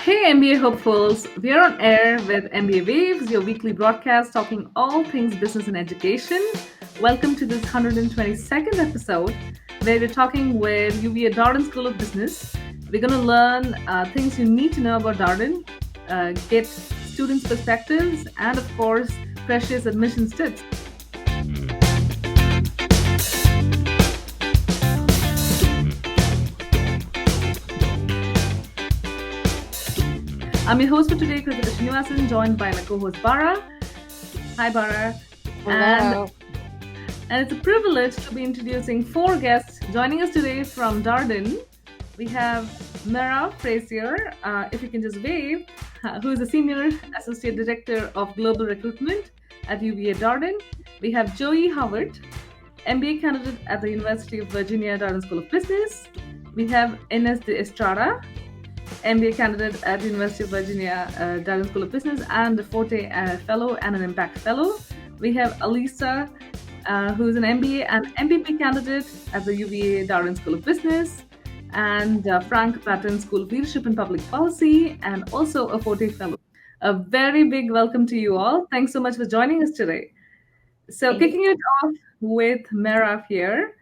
Hey MBA hopefuls, we are on air with MBA Waves, your weekly broadcast talking all things business and education. Welcome to this 122nd episode where we're talking with UVA Darden School of Business. We're going to learn things you need to know about Darden, get students' perspectives, and of course, precious admissions tips. I'm your host for today, Krithika Srinivasan, joined by my co-host Bara. Hi, Bara. Hello. And it's a privilege to be introducing four guests joining us today from Darden. We have Merav Frasier, if you can just wave, who is a Senior Associate Director of Global Recruitment at UVA Darden. We have Joey Howard, MBA candidate at the University of Virginia Darden School of Business. We have Ines de Estrada, MBA candidate at the University of Virginia Darden School of Business and a Forte Fellow and an Impact Fellow. We have Alyssa, who is an MBA and MBP candidate at the UVA Darden School of Business, and Frank Patton School of Leadership and Public Policy, and also a Forte Fellow. A very big welcome to you all. Thanks so much for joining us today. So, kicking it off with Merav here,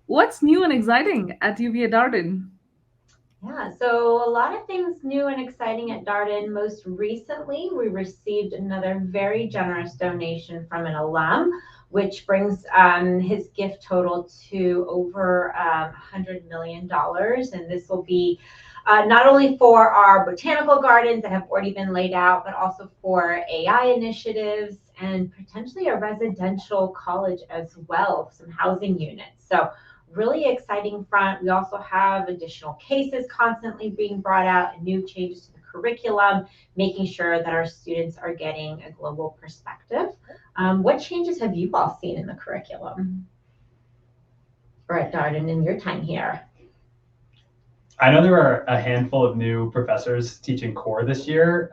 what's new and exciting at UVA Darden? Yeah, so a lot of things new and exciting at Darden. Most recently, we received another very generous donation from an alum, which brings his gift total to over $100 million. And this will be not only for our botanical gardens that have already been laid out, but also for AI initiatives and potentially a residential college as well, some housing units. So really exciting front. We also have additional cases constantly being brought out and new changes to the curriculum, making sure that our students are getting a global perspective. What changes have you all seen in the curriculum or at Darden in your time here? I know there are a handful of new professors teaching core this year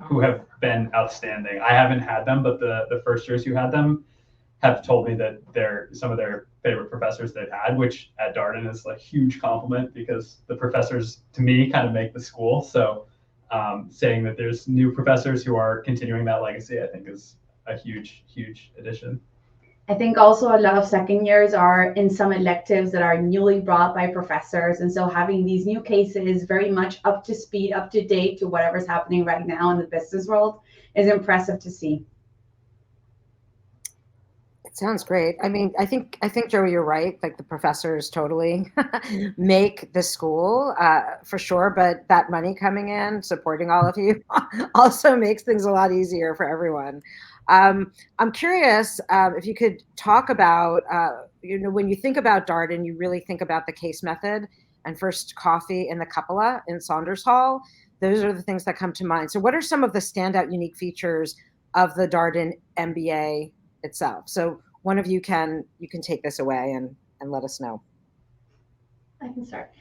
who have been outstanding. I haven't had them, but the first years who had them have told me that they're some of their favorite professors they've had, which at Darden is a huge compliment because the professors, to me, kind of make the school. So saying that there's new professors who are continuing that legacy, I think is a huge, huge addition. I think also a lot of second years are in some electives that are newly brought by professors. And so having these new cases very much up to speed, up to date to whatever's happening right now in the business world is impressive to see. It sounds great. I mean, I think Joey, you're right. Like the professors totally make the school for sure, but that money coming in, supporting all of you, also makes things a lot easier for everyone. I'm curious if you could talk about, when you think about Darden, you really think about the case method and first coffee in the cupola in Saunders Hall. Those are the things that come to mind. So what are some of the standout unique features of the Darden MBA itself? So one of you can take this away and let us know. I can start.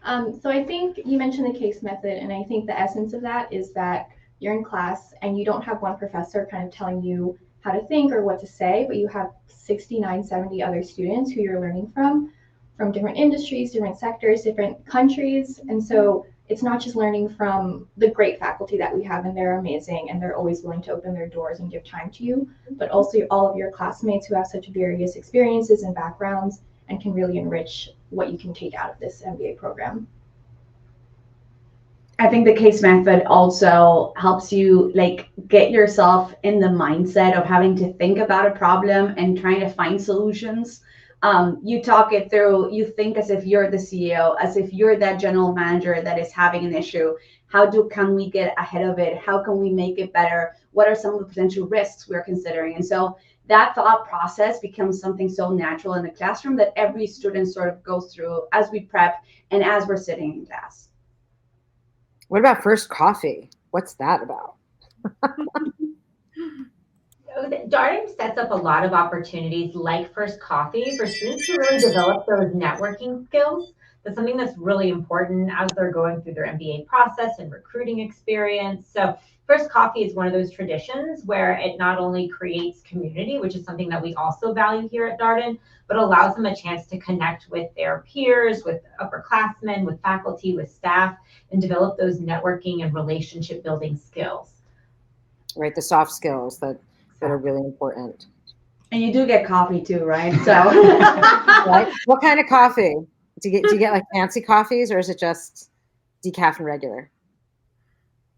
So I think you mentioned the case method, and I think the essence of that is that you're in class and you don't have one professor kind of telling you how to think or what to say, but you have 69, 70 other students who you're learning from different industries, different sectors, different countries. And so it's not just learning from the great faculty that we have, and they're amazing and they're always willing to open their doors and give time to you, but also all of your classmates who have such various experiences and backgrounds and can really enrich what you can take out of this MBA program. I think the case method also helps you get yourself in the mindset of having to think about a problem and trying to find solutions. You talk it through, you think as if you're the CEO, as if you're that general manager that is having an issue. Can we get ahead of it? How can we make it better? What are some of the potential risks we're considering? And so that thought process becomes something so natural in the classroom that every student sort of goes through as we prep and as we're sitting in class. What about first coffee? What's that about? Darden sets up a lot of opportunities like first coffee for students to really develop those networking skills. That's something that's really important as they're going through their MBA process and recruiting experience. So first coffee is one of those traditions where it not only creates community, which is something that we also value here at Darden, but allows them a chance to connect with their peers, with upperclassmen, with faculty, with staff, and develop those networking and relationship building skills. Right, the soft skills that are really important. And you do get coffee too, right? So right? What kind of coffee? Do you get like fancy coffees, or is it just decaf and regular?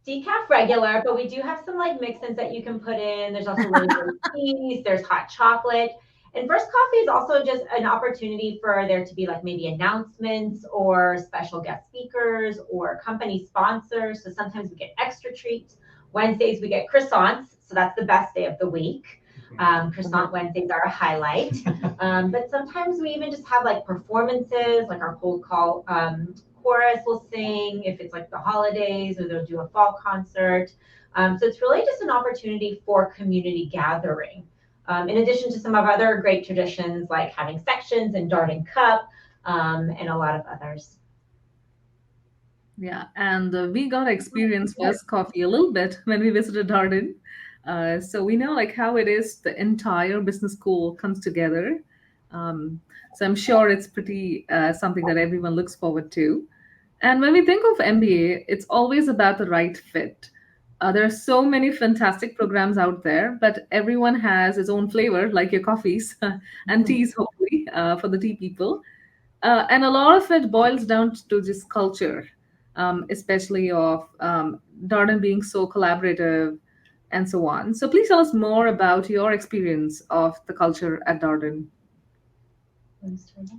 Decaf regular, but we do have some like mix-ins that you can put in. There's also really good teas, there's hot chocolate. And first coffee is also just an opportunity for there to be like maybe announcements or special guest speakers or company sponsors. So sometimes we get extra treats. Wednesdays we get croissants, so that's the best day of the week. Croissant Wednesdays are a highlight. But sometimes we even just have like performances, like our cold call chorus will sing if it's like the holidays, or they'll do a fall concert. So it's really just an opportunity for community gathering. In addition to some of other great traditions like having sections and Darden Cup and a lot of others. Yeah, and we got to experience first coffee a little bit when we visited Darden. So we know like how it is the entire business school comes together. So I'm sure it's pretty something that everyone looks forward to. And when we think of MBA, it's always about the right fit. There are so many fantastic programs out there, but everyone has its own flavor, like your coffees and teas, hopefully, for the tea people. And a lot of it boils down to just culture, especially of Darden being so collaborative and so on. So please tell us more about your experience of the culture at Darden.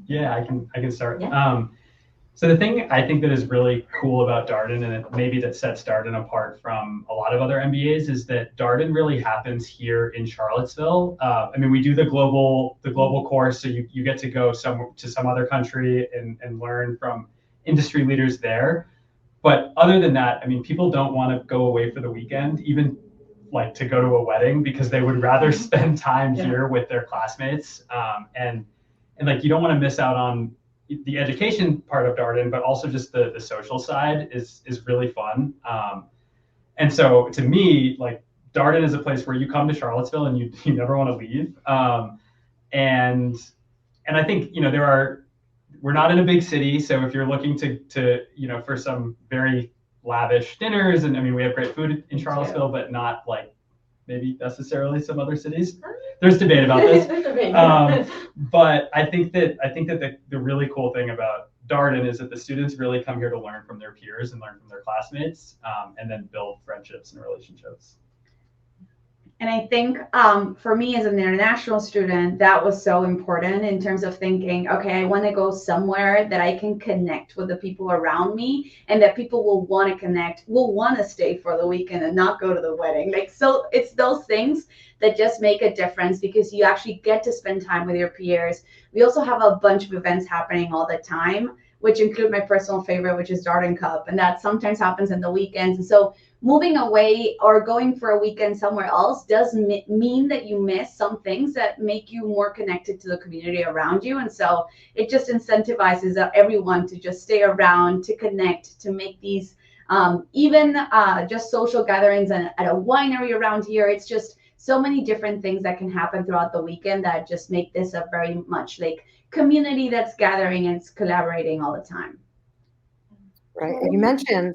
Yeah, I can start. Yeah. So the thing I think that is really cool about Darden, and maybe that sets Darden apart from a lot of other MBAs, is that Darden really happens here in Charlottesville. I mean, we do the global course, so you get to go to some other country and learn from industry leaders there. But other than that, I mean, people don't want to go away for the weekend, even like to go to a wedding, because they would rather spend time here with their classmates. And like, you don't want to miss out on the education part of Darden, but also just the social side is really fun. And so to me, like, Darden is a place where you come to Charlottesville and you never want to leave. And I think, we're not in a big city, so if you're looking to for some very lavish dinners, and I mean, we have great food in Charlottesville, but not like maybe necessarily some other cities. There's debate about this. But I think that the really cool thing about Darden is that the students really come here to learn from their peers and learn from their classmates, and then build friendships and relationships. And I think for me as an international student, that was so important in terms of thinking, okay, I want to go somewhere that I can connect with the people around me, and that people will want to connect, will want to stay for the weekend and not go to the wedding. Like, so it's those things that just make a difference, because you actually get to spend time with your peers. We also have a bunch of events happening all the time, which include my personal favorite, which is Darden Cup. And that sometimes happens in the weekends. And so moving away or going for a weekend somewhere else does mean that you miss some things that make you more connected to the community around you. And so it just incentivizes everyone to just stay around, to connect, to make these even just social gatherings at a winery around here. It's just so many different things that can happen throughout the weekend that just make this a very much like community that's gathering and collaborating all the time. Right. You mentioned,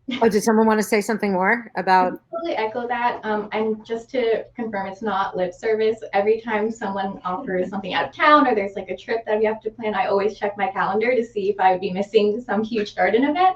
did someone want to say something more about? I totally echo that. And just to confirm, it's not lip service. Every time someone offers something out of town, or there's like a trip that we have to plan, I always check my calendar to see if I would be missing some huge Darden event.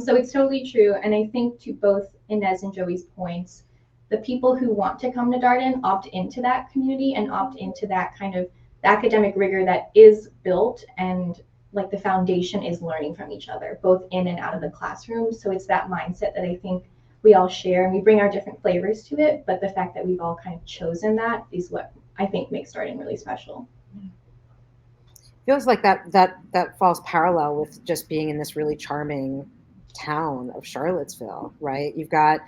So it's totally true. And I think to both Ines and Joey's points, the people who want to come to Darden opt into that community and opt into that kind of academic rigor that is built, and like the foundation is learning from each other, both in and out of the classroom. So it's that mindset that I think we all share, and we bring our different flavors to it. But the fact that we've all kind of chosen that is what I think makes Darden really special. Feels like that falls parallel with just being in this really charming town of Charlottesville, right? You've got,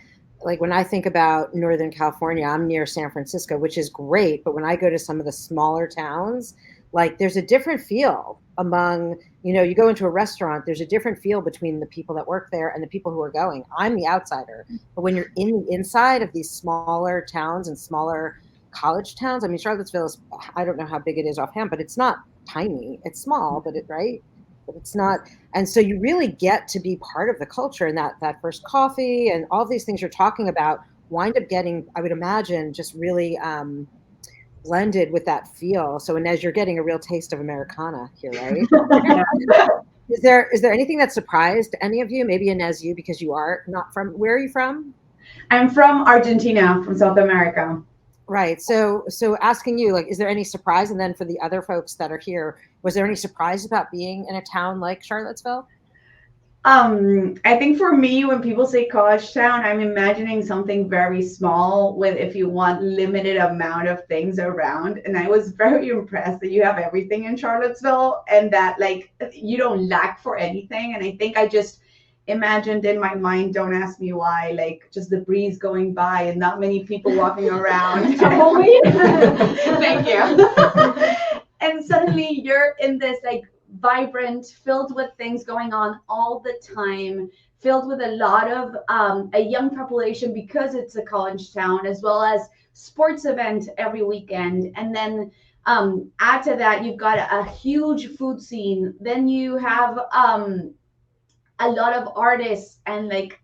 like, when I think about Northern California, I'm near San Francisco, which is great. But when I go to some of the smaller towns, like there's a different feel among, you go into a restaurant, there's a different feel between the people that work there and the people who are going. I'm the outsider, but when you're in the inside of these smaller towns and smaller college towns, I mean, Charlottesville is, I don't know how big it is offhand, but it's not tiny. It's small, but right? But it's not. And so you really get to be part of the culture, and that first coffee and all these things you're talking about wind up getting, I would imagine, just really blended with that feel. So Inez, you're getting a real taste of Americana here, right? Is there anything that surprised any of you? Maybe Inez, you, because you are not from, where are you from? I'm from Argentina, from South America. Right. So asking you, like, is there any surprise? And then for the other folks that are here, was there any surprise about being in a town like Charlottesville? I think for me, when people say college town, I'm imagining something very small with, if you want, limited amount of things around. And I was very impressed that you have everything in Charlottesville and that like you don't lack for anything. And I think I just imagined in my mind, don't ask me why, like just the breeze going by and not many people walking around. Thank you. And suddenly you're in this like vibrant, filled with things going on all the time, filled with a lot of a young population because it's a college town, as well as sports events every weekend. And then add to that, you've got a huge food scene. Then you have a lot of artists and like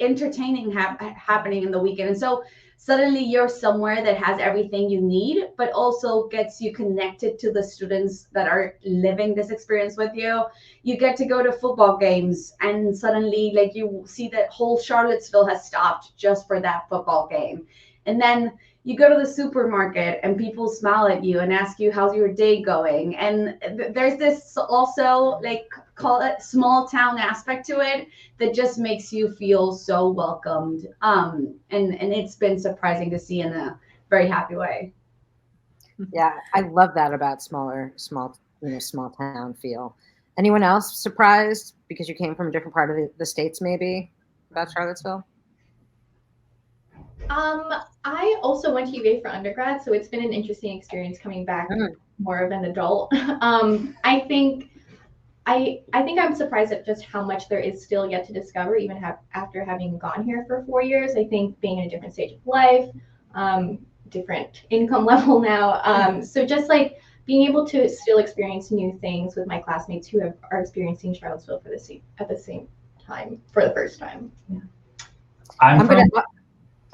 entertaining happening in the weekend. And so suddenly you're somewhere that has everything you need, but also gets you connected to the students that are living this experience with you. You get to go to football games and suddenly like you see that whole Charlottesville has stopped just for that football game. And then you go to the supermarket and people smile at you and ask you, how's your day going? And there's this also, like, call it small town aspect to it that just makes you feel so welcomed. And it's been surprising to see in a very happy way. Yeah, I love that about small town feel. Anyone else surprised because you came from a different part of the States, maybe, about Charlottesville? I also went to UVA for undergrad, so it's been an interesting experience coming back more of an adult. I think I'm surprised at just how much there is still yet to discover, even after having gone here for 4 years. I think being in a different stage of life, different income level now. So just like being able to still experience new things with my classmates who are experiencing Charlottesville at the same time for the first time. Yeah.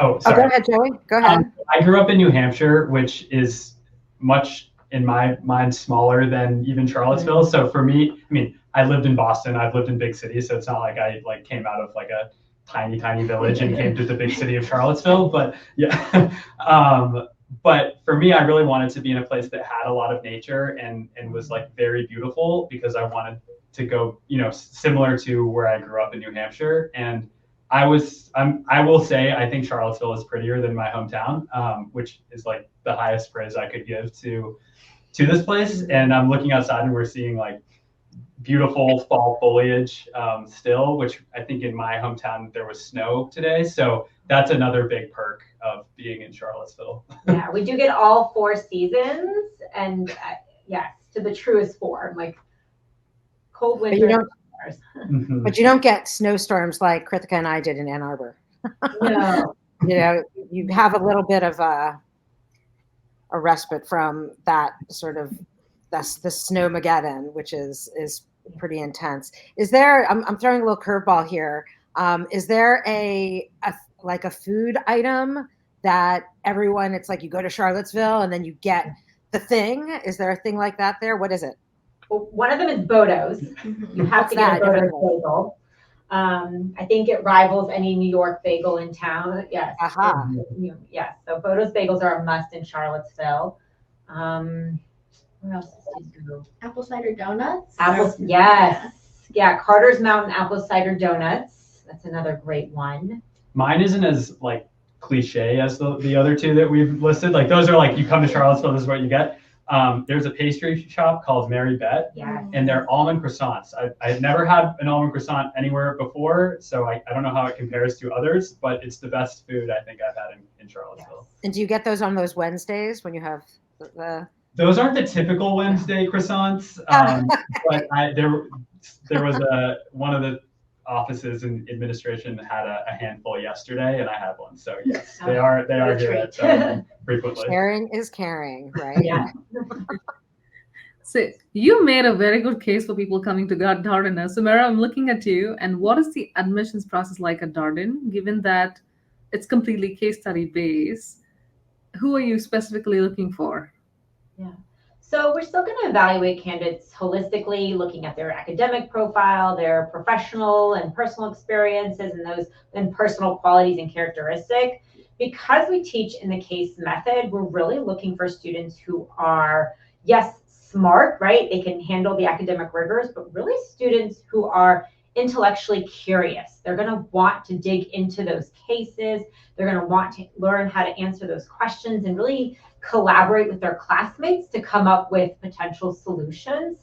Oh, sorry. Go ahead, Joey. Go ahead. I grew up in New Hampshire, which is much, in my mind, smaller than even Charlottesville. So for me, I mean, I lived in Boston. I've lived in big cities, so it's not like I came out of like a tiny village and came to the big city of Charlottesville. But yeah, but for me, I really wanted to be in a place that had a lot of nature and was like very beautiful because I wanted to go, similar to where I grew up in New Hampshire. And I will say, I think Charlottesville is prettier than my hometown, which is like the highest praise I could give to this place. And I'm looking outside and we're seeing like beautiful fall foliage still, which I think in my hometown there was snow today. So that's another big perk of being in Charlottesville. Yeah, we do get all 4 seasons, and yes, to the truest form, like cold winter. But you don't get snowstorms like Krithika and I did in Ann Arbor. No. You have a little bit of a respite from that sort of the snowmageddon, which is pretty intense. Is there? I'm throwing a little curveball here. Is there a food item that everyone? It's like you go to Charlottesville and then you get the thing. Is there a thing like that there? What is it? Well, one of them is Bodo's. You have to get a Bodo's bagel. I think it rivals any New York bagel in town. Yes. Yes. So Bodo's bagels are a must in Charlottesville. Where else did you go? Apple cider donuts. Yes. Yeah. Carter's Mountain apple cider donuts. That's another great one. Mine isn't as like cliche as the other 2 that we've listed. Like those are like, you come to Charlottesville, this is what you get. There's a pastry shop called Mary Bet, and they're almond croissants. I've never had an almond croissant anywhere before, so I don't know how it compares to others, but it's the best food I think I've had in Charlottesville. And do you get those on those Wednesdays when you have the Those aren't the typical Wednesday croissants, but there was one of the offices in administration had a handful yesterday, and I had one. So yes, they are here at Darden frequently. Sharing is caring, right? Yeah. So you made a very good case for people coming to Darden. So Mera, I'm looking at you, and what is the admissions process like at Darden, given that it's completely case study based? Who are you specifically looking for? Yeah. So we're still going to evaluate candidates holistically, looking at their academic profile, their professional and personal experiences, and personal qualities and characteristics. Because we teach in the case method, we're really looking for students who are, yes, smart, right? They can handle the academic rigors, but really students who are intellectually curious. They're going to want to dig into those cases. They're going to want to learn how to answer those questions and really collaborate with their classmates to come up with potential solutions.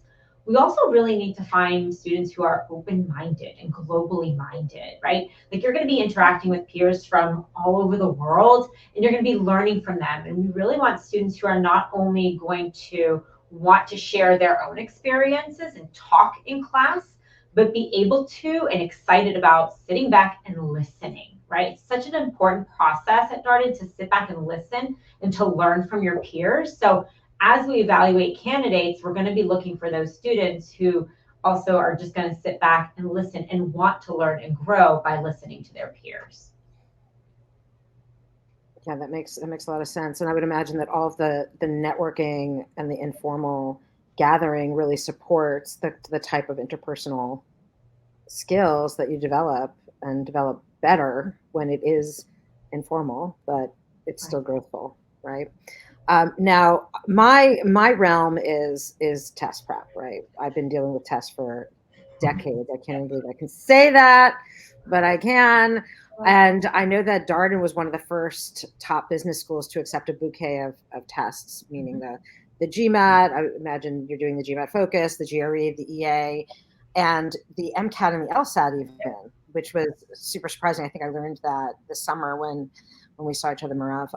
We also really need to find students who are open-minded and globally minded, right? Like you're going to be interacting with peers from all over the world, and you're going to be learning from them. And we really want students who are not only going to want to share their own experiences and talk in class, but be able to and excited about sitting back and listening, right? It's such an important process at Darden to sit back and listen and to learn from your peers. So as we evaluate candidates, we're going to be looking for those students who also are just going to sit back and listen and want to learn and grow by listening to their peers. Yeah, that makes a lot of sense. And I would imagine that all of the networking and the informal gathering really supports the type of interpersonal skills that you develop and develop better when it is informal, but it's still growthful, right? Now, my realm is test prep, right? I've been dealing with tests for decades. I can't believe I can say that, but I can. And I know that Darden was one of the first top business schools to accept a bouquet of tests, meaning the GMAT. I imagine you're doing the GMAT Focus, the GRE, the EA, and the MCAT and the LSAT even, which was super surprising. I think I learned that this summer when we saw each other, Merav.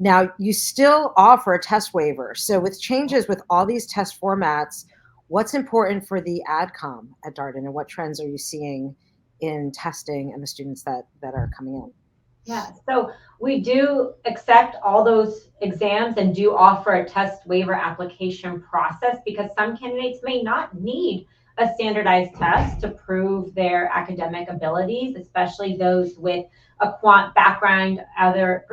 Now, you still offer a test waiver. So with changes with all these test formats, what's important for the AdCom at Darden, and what trends are you seeing in testing and the students that are coming in? Yeah, so we do accept all those exams and do offer a test waiver application process because some candidates may not need a standardized test to prove their academic abilities, especially those with a quant background, either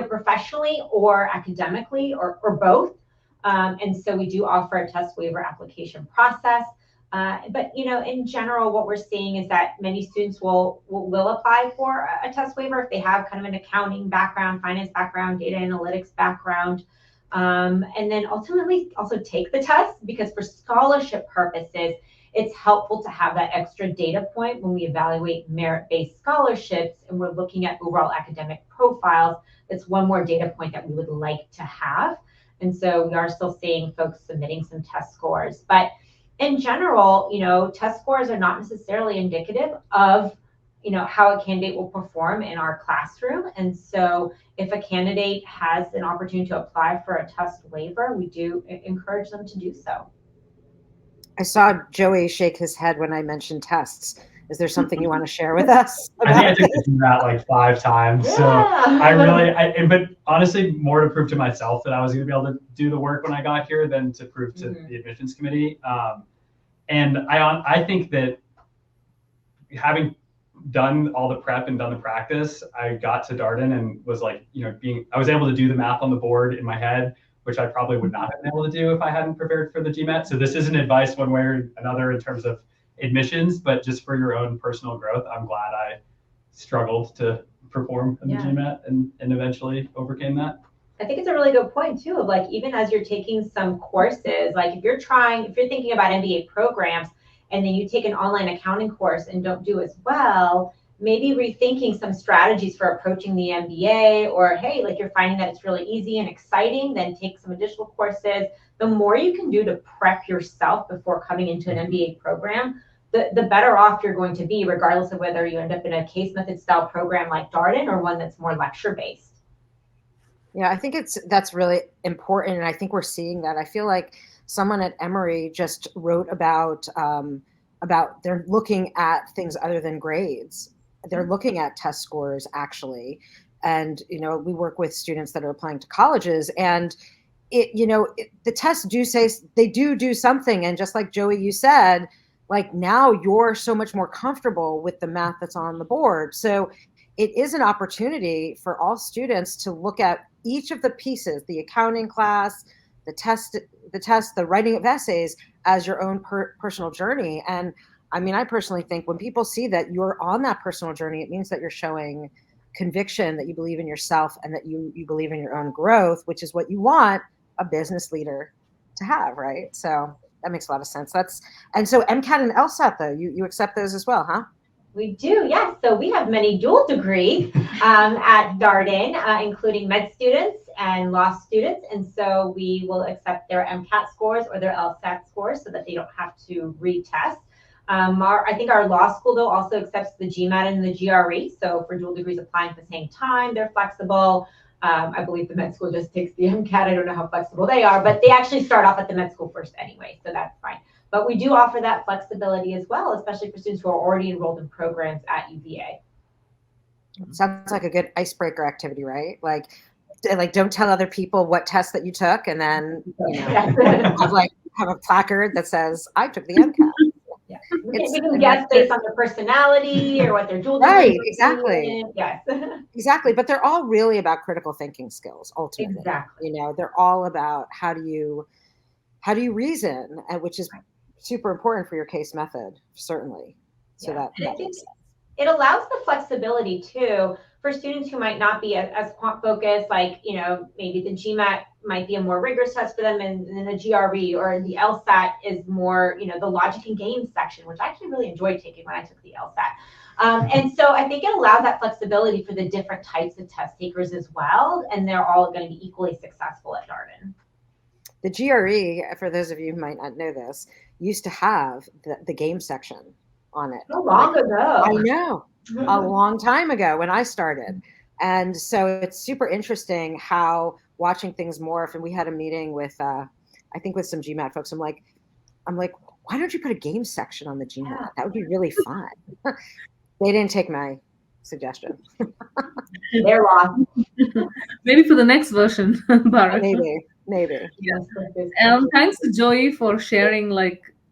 professionally or academically or both. And so we do offer a test waiver application process. But in general, what we're seeing is that many students will apply for a test waiver if they have kind of an accounting background, finance background, data analytics background, and then ultimately also take the test because for scholarship purposes, it's helpful to have that extra data point when we evaluate merit-based scholarships and we're looking at overall academic profiles. That's one more data point that we would like to have. And so we are still seeing folks submitting some test scores. But in general, test scores are not necessarily indicative of, how a candidate will perform in our classroom. And so if a candidate has an opportunity to apply for a test waiver, we do encourage them to do so. I saw Joey shake his head when I mentioned tests. Is there something you want to share with us? I think I did that like 5 times. Yeah. So but honestly, more to prove to myself that I was going to be able to do the work when I got here than to prove to the admissions committee. And I think that having done all the prep and done the practice, I got to Darden and was like, I was able to do the math on the board in my head, which I probably would not have been able to do if I hadn't prepared for the GMAT. So this isn't advice one way or another in terms of admissions, but just for your own personal growth, I'm glad I struggled to perform in the GMAT and eventually overcame that. I think it's a really good point too, of like, even as you're taking some courses, like if you're thinking about MBA programs and then you take an online accounting course and don't do as well, maybe rethinking some strategies for approaching the MBA, or hey, like you're finding that it's really easy and exciting, then take some additional courses. The more you can do to prep yourself before coming into an MBA program, the better off you're going to be, regardless of whether you end up in a case method style program like Darden or one that's more lecture based. Yeah, I think that's really important, and I think we're seeing that. I feel like someone at Emory just wrote about they're looking at things other than grades. They're looking at test scores actually, and we work with students that are applying to colleges, and the tests do say they do something, and just like Joey, you said, like now you're so much more comfortable with the math that's on the board, so it is an opportunity for all students to look at each of the pieces, the accounting class, the test, the writing of essays as your own personal journey. And I mean, I personally think when people see that you're on that personal journey, it means that you're showing conviction, that you believe in yourself, and that you believe in your own growth, which is what you want a business leader to have, right? So that makes a lot of sense. And so MCAT and LSAT, though, you accept those as well, huh? We do, yes. So we have many dual degrees at Darden, including med students and law students. And so we will accept their MCAT scores or their LSAT scores so that they don't have to retest. I think our law school, though, also accepts the GMAT and the GRE. So for dual degrees applying at the same time, they're flexible. I believe the med school just takes the MCAT. I don't know how flexible they are, but they actually start off at the med school first anyway, so that's fine. But we do offer that flexibility as well, especially for students who are already enrolled in programs at UVA. Sounds like a good icebreaker activity, right? Like don't tell other people what test that you took, and then have a placard that says I took the MCAT. Yeah. We can guess based on their personality or what their dual right, exactly. Yes. Exactly. But they're all really about critical thinking skills, ultimately. Exactly. They're all about how do you reason, which is super important for your case method, certainly. So that makes sense. It allows the flexibility too for students who might not be as quant focused, like, maybe the GMAT might be a more rigorous test for them, and then the GRE or the LSAT is more, the logic and games section, which I actually really enjoyed taking when I took the LSAT. And so I think it allows that flexibility for the different types of test takers as well, and they're all going to be equally successful at Darden. The GRE, for those of you who might not know this, used to have the game section on it. So long ago. I know, a long time ago when I started. And so it's super interesting how watching things morph. And we had a meeting with, I think with some GMAT folks. I'm like, why don't you put a game section on the GMAT? Yeah. That would be really fun. They didn't take my suggestion. They're lost. Maybe for the next version, Bara. Maybe. Yes. Thanks to Joey for sharing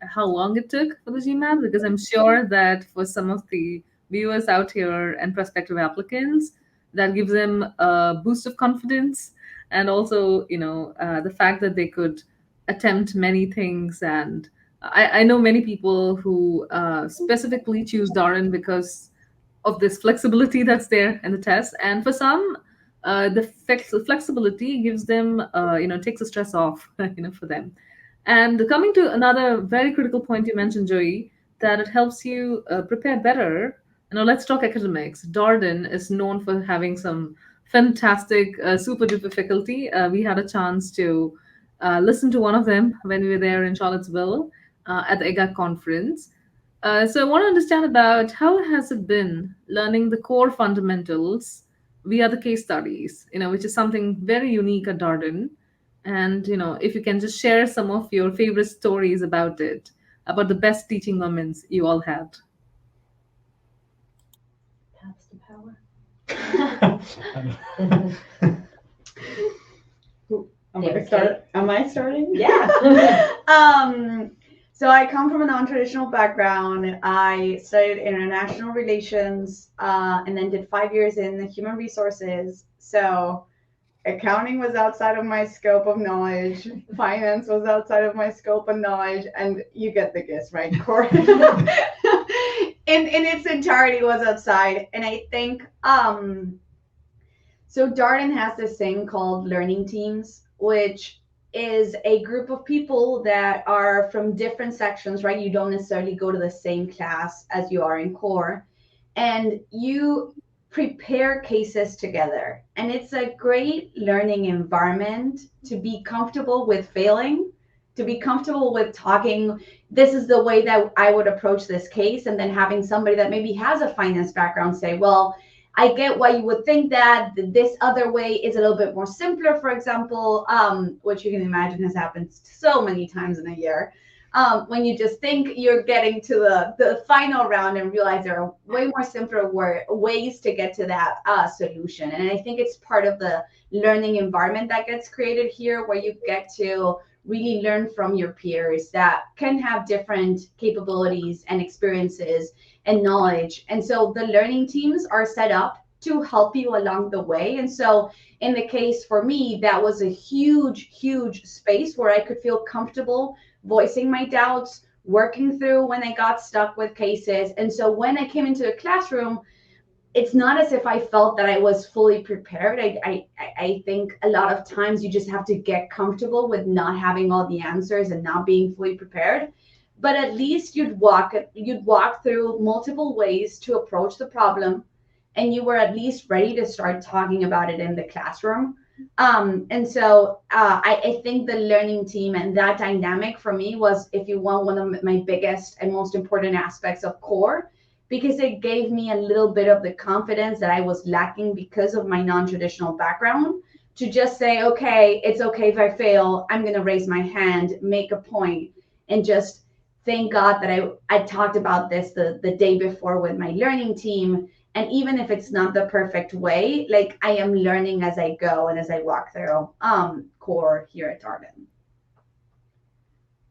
how long it took for the GMAT, because I'm sure that for some of the viewers out here and prospective applicants, that gives them a boost of confidence, and also the fact that they could attempt many things. And I know many people who specifically choose Darden because of this flexibility that's there in the test, and for some the flexibility gives them takes the stress off for them. And coming to another very critical point you mentioned, Joey, that it helps you prepare better. Let's talk academics. Darden is known for having some fantastic super duper faculty. We had a chance to listen to one of them when we were there in Charlottesville at the EGAC conference. So I want to understand about how has it been learning the core fundamentals via the case studies, which is something very unique at Darden. And, if you can just share some of your favorite stories about it, about the best teaching moments you all had. Paths to power. Am I starting? Yeah. So I come from a non-traditional background. I studied international relations and then did 5 years in the human resources. So accounting was outside of my scope of knowledge. Finance was outside of my scope of knowledge. And you get the gist, right? Core in its entirety was outside. And I think, so Darden has this thing called learning teams, which is a group of people that are from different sections, right? You don't necessarily go to the same class as you are in core, and you prepare cases together. And it's a great learning environment to be comfortable with failing, to be comfortable with talking, this is the way that I would approach this case. And then having somebody that maybe has a finance background say, well, I get why you would think that this other way is a little bit more simpler, for example, which you can imagine has happened so many times in a year. When you just think you're getting to the final round and realize there are way more simpler ways to get to that solution. And I think it's part of the learning environment that gets created here, where you get to really learn from your peers that can have different capabilities and experiences and knowledge. And so the learning teams are set up to help you along the way. And so in the case for me, that was a huge, huge space where I could feel comfortable voicing my doubts, working through when I got stuck with cases. And so when I came into the classroom, it's not as if I felt that I was fully prepared. I think a lot of times you just have to get comfortable with not having all the answers and not being fully prepared. But at least you'd walk through multiple ways to approach the problem, and you were at least ready to start talking about it in the classroom. And so I think the learning team and that dynamic for me was, if you want, one of my biggest and most important aspects of core, because it gave me a little bit of the confidence that I was lacking because of my non-traditional background, to just say, okay, it's okay if I fail. I'm going to raise my hand, make a point, and just thank God that I talked about this the day before with my learning team. And even if it's not the perfect way, like, I am learning as I go and as I walk through core here at Darden.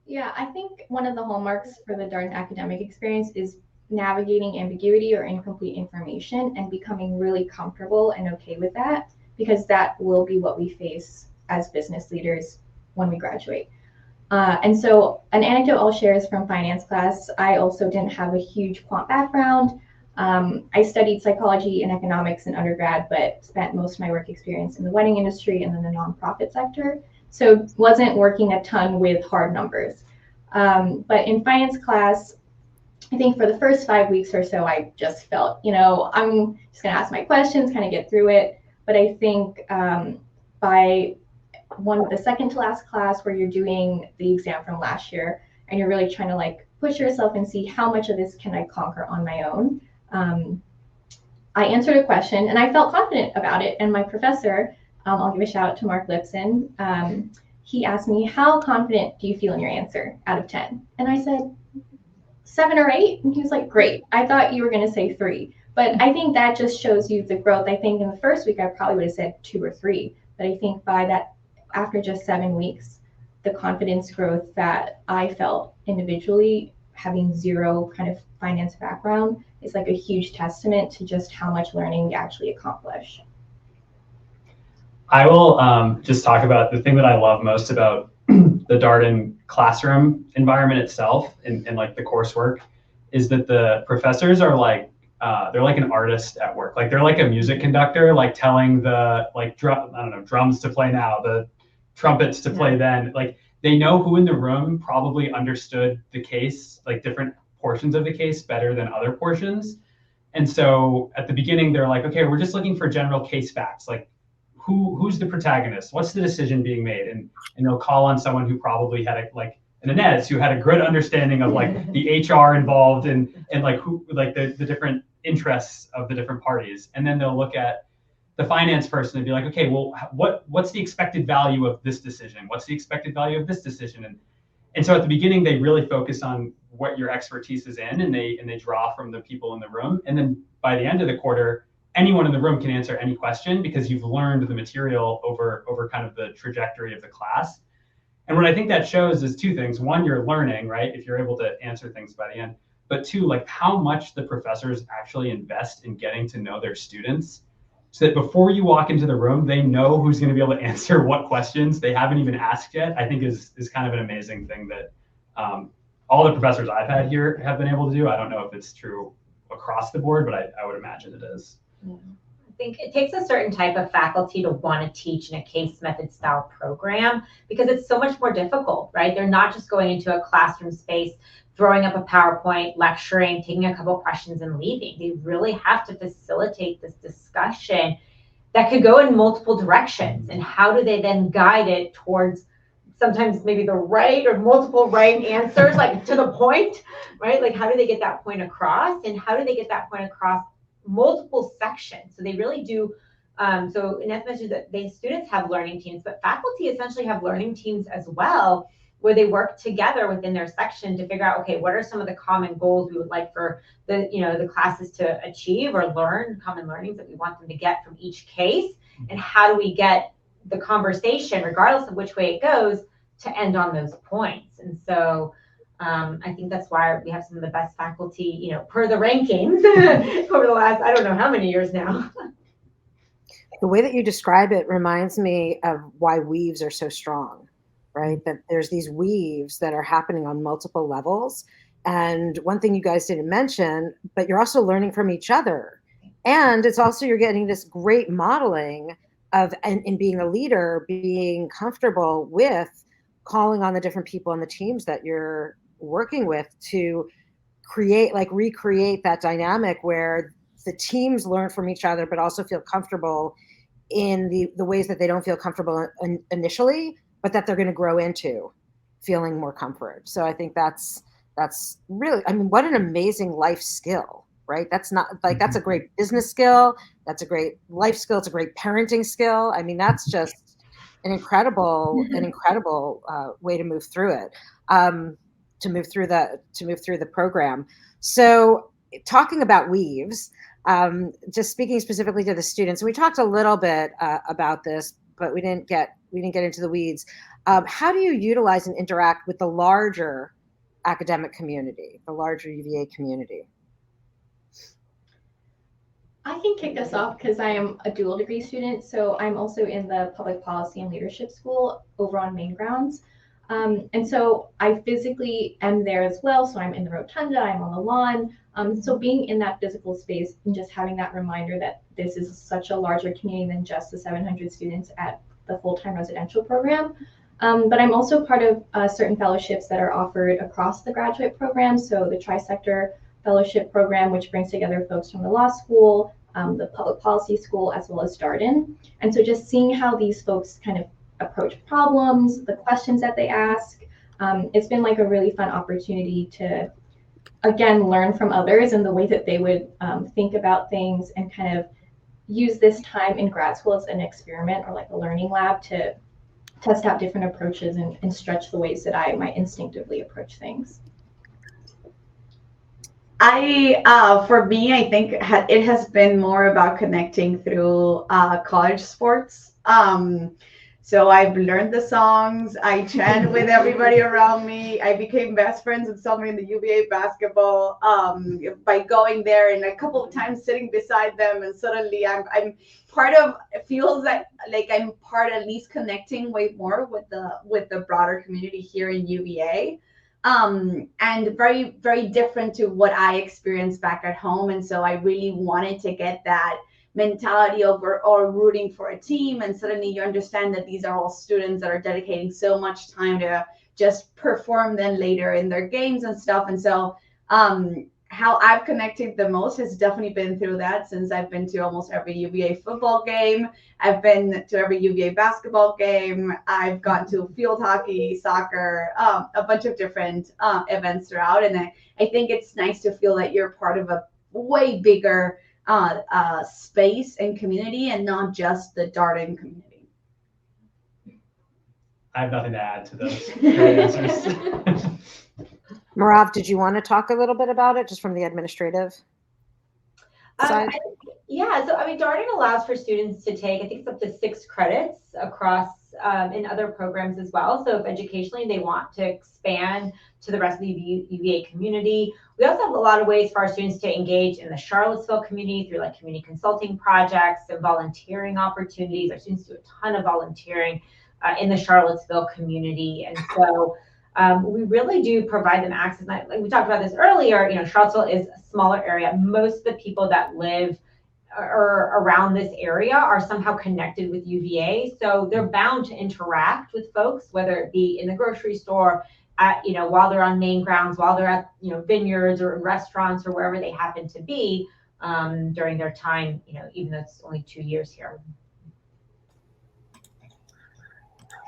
Yeah, I think one of the hallmarks for the Darden academic experience is navigating ambiguity or incomplete information and becoming really comfortable and okay with that, because that will be what we face as business leaders when we graduate. And so an anecdote I'll share is from finance class. I also didn't have a huge quant background. I studied psychology and economics in undergrad, but spent most of my work experience in the wedding industry and then the nonprofit sector. So wasn't working a ton with hard numbers. But in finance class, I think for the first 5 weeks or so, I just felt, I'm just going to ask my questions, kind of get through it. But I think by the second to last class, where you're doing the exam from last year, and you're really trying to push yourself and see how much of this can I conquer on my own. I answered a question and I felt confident about it. And my professor, I'll give a shout out to Mark Lipson. He asked me, how confident do you feel in your answer out of 10? And I said, 7 or 8. And he was like, great. I thought you were going to say 3. But I think that just shows you the growth. I think in the first week, I probably would have said 2 or 3. But I think by that, after just 7 weeks, the confidence growth that I felt individually, having zero kind of finance background, is a huge testament to just how much learning we actually accomplish. I will just talk about the thing that I love most about the Darden classroom environment itself and the coursework, is that the professors are they're like an artist at work. They're like a music conductor, telling the drums to play now, the trumpets to play then. They know who in the room probably understood the case, different portions of the case better than other portions. And so at the beginning, they're like, okay, we're just looking for general case facts. Who's the protagonist? What's the decision being made? And they'll call on someone who probably had an Ines who had a good understanding of the HR involved and who the different interests of the different parties. And then they'll look at the finance person and be like, okay, well, what's the expected value of this decision? What's the expected value of this decision? And so at the beginning, they really focus on what your expertise is in, and they draw from the people in the room. And then by the end of the quarter, anyone in the room can answer any question, because you've learned the material over kind of the trajectory of the class. And what I think that shows is 2 things. One, you're learning, right? If you're able to answer things by the end. But 2, how much the professors actually invest in getting to know their students, so that before you walk into the room, they know who's going to be able to answer what questions they haven't even asked yet. I think is kind of an amazing thing that all the professors I've had here have been able to do. I don't know if it's true across the board, but I would imagine it is. Yeah. I think it takes a certain type of faculty to want to teach in a case method style program, because it's so much more difficult, right? They're not just going into a classroom space, throwing up a PowerPoint, lecturing, taking a couple questions and leaving. They really have to facilitate this discussion that could go in multiple directions. And how do they then guide it towards sometimes maybe the right or multiple right answers, to the point, right? How do they get that point across? And how do they get that point across multiple sections. So they really do. So Ines mentioned that students have learning teams, but faculty essentially have learning teams as well, where they work together within their section to figure out, okay, what are some of the common goals we would like for the classes to achieve or learn, common learnings that we want them to get from each case, and how do we get the conversation, regardless of which way it goes, to end on those points. And so I think that's why we have some of the best faculty, per the rankings over the last, I don't know how many years now. The way that you describe it reminds me of why weaves are so strong, right? That there's these weaves that are happening on multiple levels. And one thing you guys didn't mention, but you're also learning from each other. And it's also, you're getting this great modeling of, in being a leader, being comfortable with calling on the different people on the teams that you're working with to recreate that dynamic where the teams learn from each other, but also feel comfortable in the ways that they don't feel comfortable initially, but that they're going to grow into feeling more comfort. So I think that's really, what an amazing life skill, right? That's not like, that's a great business skill. That's a great life skill. It's a great parenting skill. That's just an incredible way to move through it, to move through the program. So talking about weaves, just speaking specifically to the students, we talked a little bit about this, but we didn't get into the weeds. How do you utilize and interact with the larger academic community, the larger UVA community? I can kick us off because I am a dual degree student. So I'm also in the Public Policy and Leadership School over on Main Grounds. And so I physically am there as well. So I'm in the rotunda, I'm on the lawn. So being in that physical space and just having that reminder that this is such a larger community than just the 700 students at the full-time residential program. But I'm also part of certain fellowships that are offered across the graduate program. So the Tri-Sector Fellowship Program, which brings together folks from the law school, the public policy school, as well as Darden. And so just seeing how these folks kind of approach problems, the questions that they ask, it's been like a really fun opportunity to, again, learn from others and the way that they would think about things, and kind of use this time in grad school as an experiment or like a learning lab to test out different approaches and stretch the ways that I might instinctively approach things. For me, I think it has been more about connecting through college sports. So I've learned the songs, I chant with everybody around me. I became best friends with someone in the UVA basketball by going there and a couple of times sitting beside them, and suddenly I'm part of, it feels like I'm part, at least connecting way more with the broader community here in UVA. And very, very different to what I experienced back at home. And so I really wanted to get that mentality over or rooting for a team. And suddenly you understand that these are all students that are dedicating so much time to just perform then later in their games and stuff. And so how I've connected the most has definitely been through that, since I've been to almost every UVA football game. I've been to every UVA basketball game. I've gone to field hockey, soccer, a bunch of different events throughout. And I think it's nice to feel that you're part of a way bigger space and community, and not just the Darden community. I have nothing to add to those great answers. Merav, did you want to talk a little bit about it, just from the administrative side? Yeah, so Darden allows for students to take, I think it's up to 6 credits across in other programs as well. So if educationally they want to expand to the rest of the UVA community. We also have a lot of ways for our students to engage in the Charlottesville community through like community consulting projects and volunteering opportunities. Our students do a ton of volunteering in the Charlottesville community. And so we really do provide them access. Like we talked about this earlier, Charlottesville is a smaller area. Most of the people that live or around this area are somehow connected with UVA. So they're bound to interact with folks, whether it be in the grocery store, while they're on Main Grounds, while they're at, vineyards or restaurants or wherever they happen to be during their time, even though it's only 2 years here.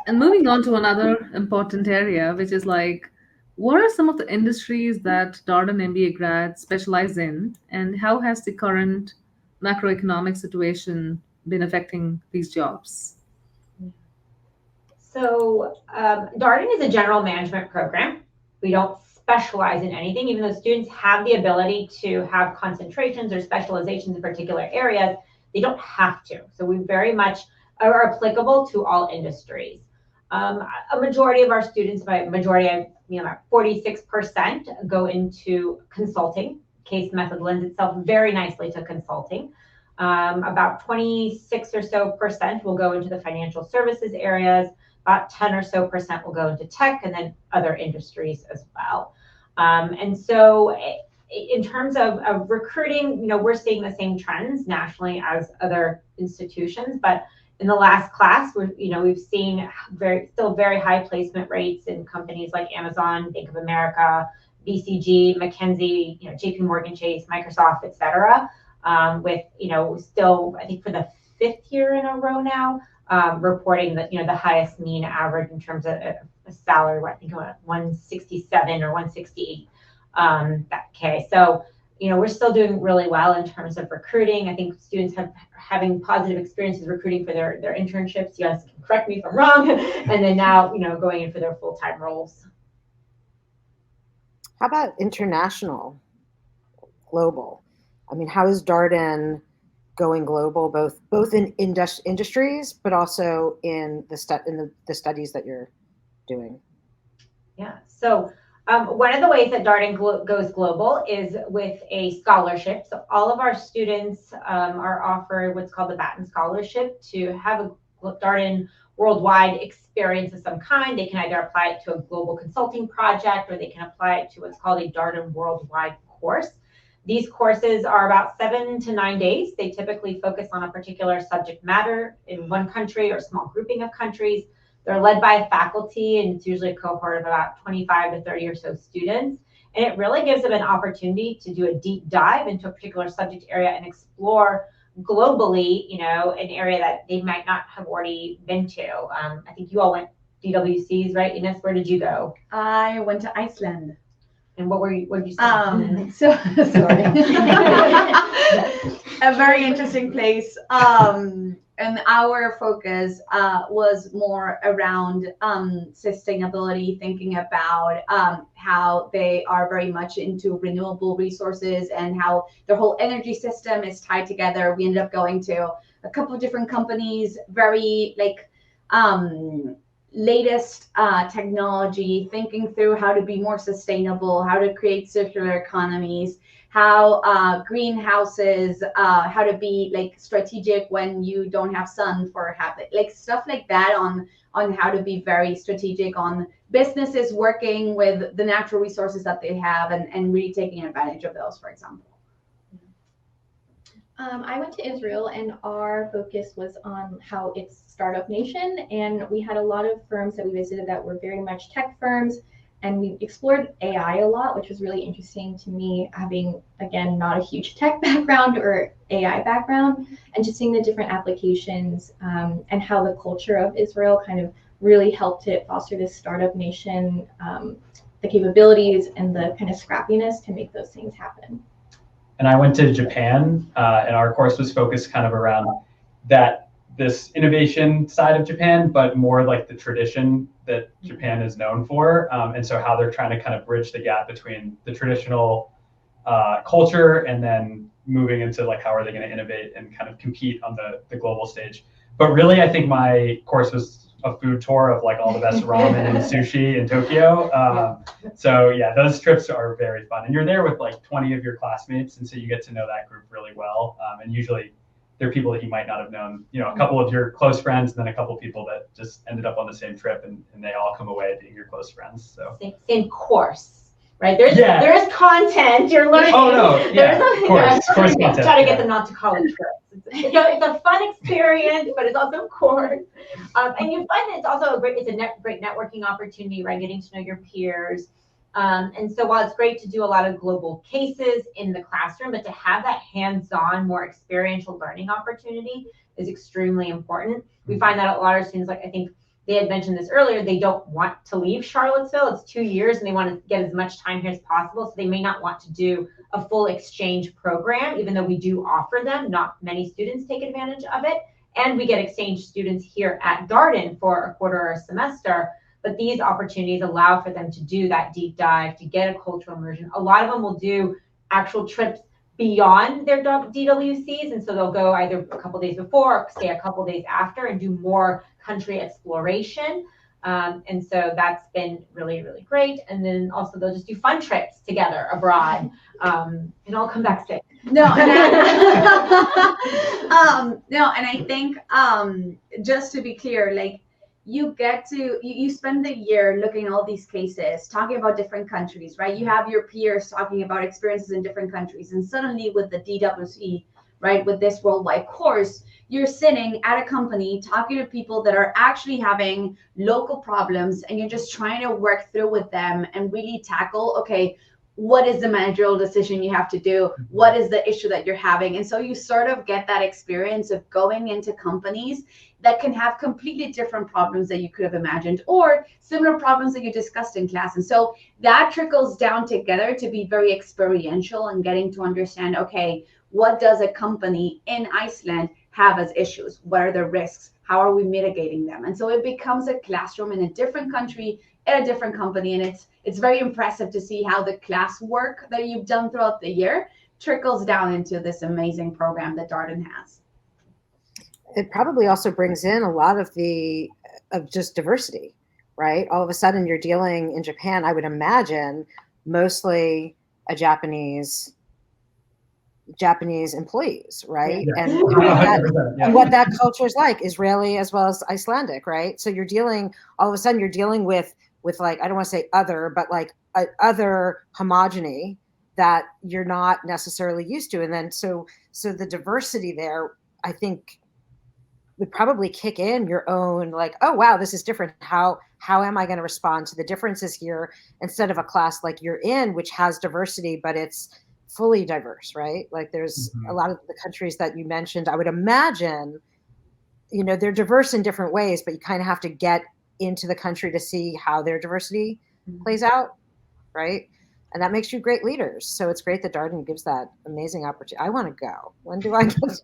And moving on to another important area, which is like, what are some of the industries that Darden MBA grads specialize in, and how has the current macroeconomic situation been affecting these jobs? So Darden is a general management program. We don't specialize in anything, even though students have the ability to have concentrations or specializations in particular areas, they don't have to. So we very much are applicable to all industries. A majority of our students, by majority, I mean about 46% go into consulting. Case method lends itself very nicely to consulting. About 26 or so percent will go into the financial services areas. About 10 or so percent will go into tech, and then other industries as well. And so in terms of recruiting, we're seeing the same trends nationally as other institutions, but in the last class, we've seen still very high placement rates in companies like Amazon, Bank of America, BCG, McKinsey, JP Morgan Chase, Microsoft, et cetera, with, still, I think for the 5th year in a row now, reporting that, the highest mean average in terms of a salary, I think 167 or 168 that K. So, we're still doing really well in terms of recruiting. I think students having positive experiences recruiting for their internships. You guys can correct me if I'm wrong. And then now, going in for their full-time roles. How about international, global? I mean, how is Darden going global, both in industries, but also in the studies that you're doing? Yeah. So one of the ways that Darden goes global is with a scholarship. So all of our students are offered what's called the Batten Scholarship to have a Darden worldwide experience of some kind. They can either apply it to a global consulting project, or they can apply it to what's called a Darden worldwide course. These courses are about 7 to 9 days. They typically focus on a particular subject matter in one country or small grouping of countries. They're led by faculty, and it's usually a cohort of about 25 to 30 or so students. And it really gives them an opportunity to do a deep dive into a particular subject area and explore globally, an area that they might not have already been to. I think you all went DWCs, right? Ines, where did you go? I went to Iceland. And what did you say? Sorry. A very interesting place. And our focus was more around sustainability, thinking about how they are very much into renewable resources and how their whole energy system is tied together. We ended up going to a couple of different companies, very latest technology, thinking through how to be more sustainable, how to create circular economies, how greenhouses, how to be strategic when you don't have sun for habit, stuff like that on how to be very strategic on businesses working with the natural resources that they have and really taking advantage of those, for example. I went to Israel, and our focus was on how it's startup nation, and we had a lot of firms that we visited that were very much tech firms, and we explored AI a lot, which was really interesting to me, having, again, not a huge tech background or AI background, and just seeing the different applications and how the culture of Israel kind of really helped it foster this startup nation, the capabilities and the kind of scrappiness to make those things happen. And I went to Japan, and our course was focused kind of around this innovation side of Japan, but more like the tradition that Japan is known for. And so how they're trying to kind of bridge the gap between the traditional culture and then moving into how are they going to innovate and kind of compete on the global stage. But really, I think my course was a food tour of all the best ramen and sushi in Tokyo. So yeah, those trips are very fun. And you're there with 20 of your classmates. And so you get to know that group really well. And usually they're people that you might not have known, a couple of your close friends, and then a couple of people that just ended up on the same trip, and they all come away being your close friends. So same course, right? There's content you're learning. Oh no, yeah, course content. Try to get them not to college trips. It's a fun experience, but it's also course. And you find that it's also a great networking opportunity, right? Getting to know your peers. And so while it's great to do a lot of global cases in the classroom, but to have that hands-on, more experiential learning opportunity is extremely important. We find that a lot of students, I think they had mentioned this earlier, they don't want to leave Charlottesville. It's 2 years and they want to get as much time here as possible. So they may not want to do a full exchange program, even though we do offer them. Not many students take advantage of it. And we get exchange students here at Darden for a quarter or a semester. But these opportunities allow for them to do that deep dive, to get a cultural immersion. A lot of them will do actual trips beyond their DWCs. And so they'll go either a couple days before or stay a couple days after and do more country exploration. And so that's been really, really great. And then also they'll just do fun trips together abroad and all come back sick. No, and I think just to be clear, like you get to, you spend the year looking at all these cases, talking about different countries, right? You have your peers talking about experiences in different countries. And suddenly with the DWC, right, with this worldwide course, you're sitting at a company talking to people that are actually having local problems, and you're just trying to work through with them and really tackle, okay, what is the managerial decision you have to do? What is the issue that you're having? And so you sort of get that experience of going into companies that can have completely different problems that you could have imagined, or similar problems that you discussed in class. And so that trickles down together to be very experiential and getting to understand, okay, what does a company in Iceland have as issues? What are the risks? How are we mitigating them? And so it becomes a classroom in a different country, at a different company. And it's very impressive to see how the class work that you've done throughout the year trickles down into this amazing program that Darden has. It probably also brings in a lot of just diversity, right? All of a sudden you're dealing in Japan, I would imagine, mostly a Japanese employees, right? Yeah. And what that culture is like, Israeli as well as Icelandic, right? So all of a sudden you're dealing with like, I don't want to say other, but like other homogeny that you're not necessarily used to. And then so the diversity there, I think, would probably kick in your own, like, oh wow, this is different. How am I going to respond to the differences here, instead of a class like you're in, which has diversity, but it's fully diverse, right? Like there's a lot of the countries that you mentioned, I would imagine, they're diverse in different ways, but you kind of have to get into the country to see how their diversity plays out, right? And that makes you great leaders. So it's great that Darden gives that amazing opportunity. I want to go. When do I get to? That's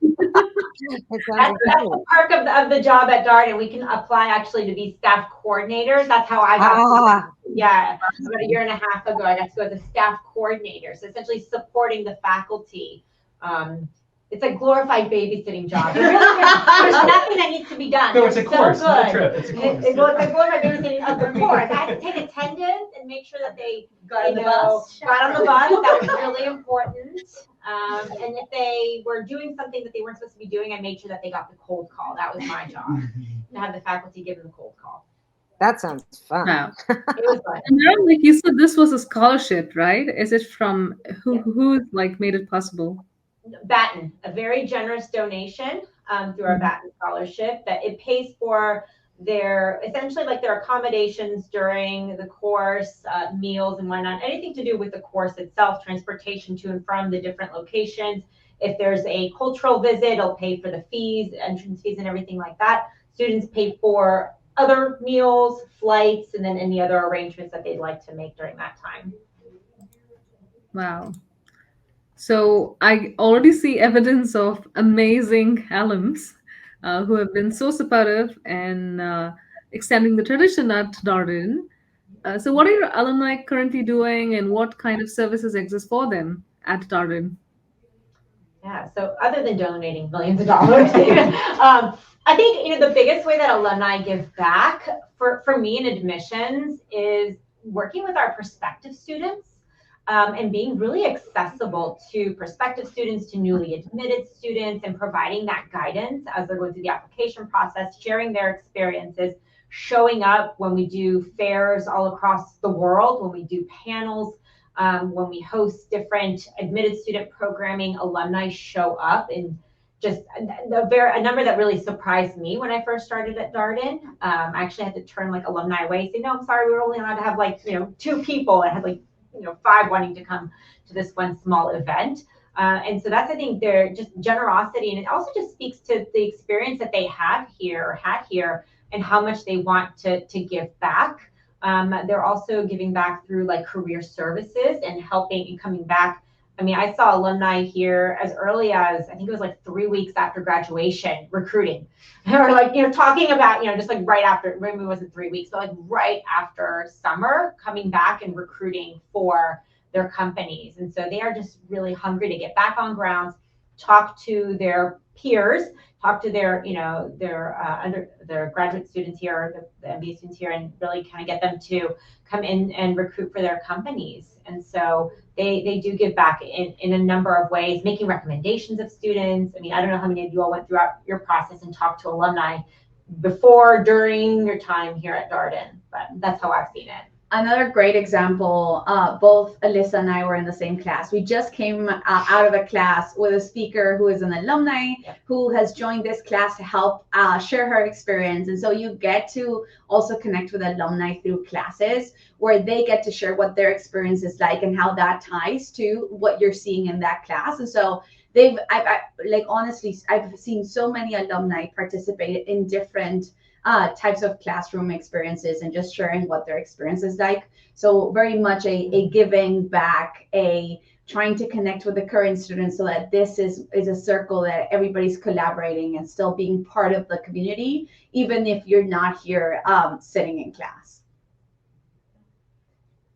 the perk of the job at Darden. We can apply actually to be staff coordinators. That's how I got yeah, about a year and a half ago, I got to go as a staff coordinator. So essentially supporting the faculty. It's a glorified babysitting job. There's nothing that needs to be done. No, it's a course, not a trip. It's a course. It's a glorified babysitting of the course. I had to take attendance and make sure that they got on the bus. That was really important. And if they were doing something that they weren't supposed to be doing, I made sure that they got the cold call. That was my job, to have the faculty give them the cold call. That sounds fun. Wow. It was fun. And now, like you said, this was a scholarship, right? Is it from who like made it possible? Batten, a very generous donation through our Batten scholarship, that it pays for their accommodations during the course, meals and whatnot, anything to do with the course itself, transportation to and from the different locations. If there's a cultural visit, it'll pay for the fees, entrance fees and everything like that. Students pay for other meals, flights, and then any other arrangements that they'd like to make during that time. Wow. So I already see evidence of amazing alums who have been so supportive and extending the tradition at Darden. So what are your alumni currently doing, and what kind of services exist for them at Darden? Yeah, so other than donating millions of dollars, I think the biggest way that alumni give back for me in admissions is working with our prospective students. And being really accessible to prospective students, to newly admitted students, and providing that guidance as they're going through the application process, sharing their experiences, showing up when we do fairs all across the world, when we do panels, when we host different admitted student programming, alumni show up. And just a number that really surprised me when I first started at Darden. I actually had to turn like alumni away, say, no, I'm sorry, we were only allowed to have 2 people. I had 5 wanting to come to this one small event. And so that's, I think, their just generosity. And it also just speaks to the experience that they had here and how much they want to give back. They're also giving back through like career services and helping and coming back. I mean, I saw alumni here as early as, I think it was like 3 weeks after graduation, recruiting. Or like, talking about, just like right after, maybe it wasn't 3 weeks, but like right after summer, coming back and recruiting for their companies. And so they are just really hungry to get back on grounds, talk to their peers, talk to their, their graduate students here, the MBA students here, and really kind of get them to come in and recruit for their companies. And so they do give back in a number of ways, making recommendations of students. I mean, I don't know how many of you all went throughout your process and talked to alumni before, during your time here at Darden, but that's how I've seen it. Another great example, both Alyssa and I were in the same class. We just came out of a class with a speaker who is an alumni, who has joined this class to help share her experience. And so you get to also connect with alumni through classes where they get to share what their experience is like and how that ties to what you're seeing in that class. And so honestly, I've seen so many alumni participate in different types of classroom experiences and just sharing what their experience is like. So very much a giving back, a trying to connect with the current students so that this is a circle that everybody's collaborating and still being part of the community, even if you're not here sitting in class.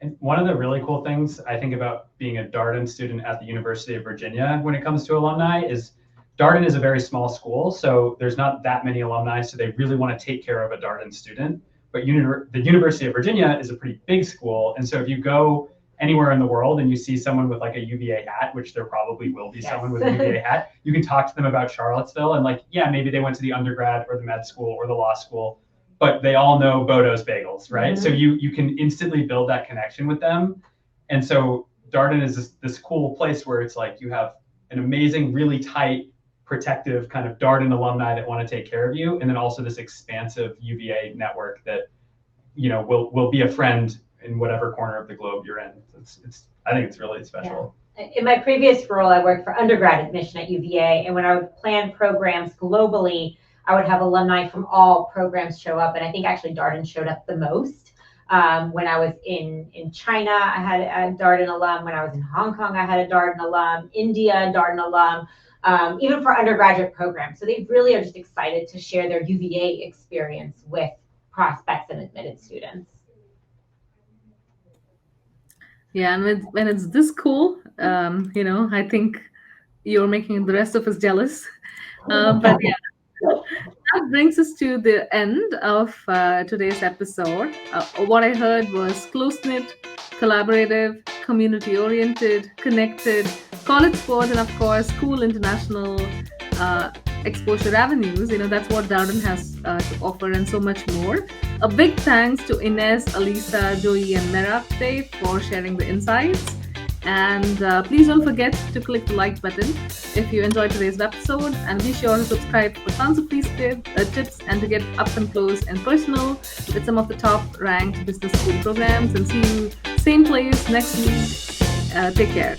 And one of the really cool things I think about being a Darden student at the University of Virginia when it comes to alumni is Darden is a very small school, so there's not that many alumni, so they really want to take care of a Darden student. But the University of Virginia is a pretty big school, and so if you go anywhere in the world and you see someone with like a UVA hat, which there probably will be someone with a UVA hat, you can talk to them about Charlottesville and like, yeah, maybe they went to the undergrad or the med school or the law school, but they all know Bodo's Bagels, right? Mm-hmm. So you can instantly build that connection with them. And so Darden is this cool place where it's like you have an amazing, really tight, protective kind of Darden alumni that want to take care of you, and then also this expansive UVA network that will be a friend in whatever corner of the globe you're in. I think it's really special. Yeah. In my previous role, I worked for undergrad admission at UVA, and when I would plan programs globally, I would have alumni from all programs show up, and I think actually Darden showed up the most. When I was in China, I had a Darden alum. When I was in Hong Kong, I had a Darden alum. India, Darden alum. Even for undergraduate programs. So they really are just excited to share their UVA experience with prospects and admitted students. Yeah, and when it's this cool, I think you're making the rest of us jealous. But yeah, that brings us to the end of today's episode. What I heard was close-knit, collaborative, community-oriented, connected, college sports, and of course, cool international exposure avenues. That's what Darden has to offer and so much more. A big thanks to Ines, Alyssa, Joey, and Merav today for sharing the insights. And please don't forget to click the like button if you enjoyed today's episode, and be sure to subscribe for tons of free tips and to get up and close and personal with some of the top ranked business school programs. And see you same place next week. Take care.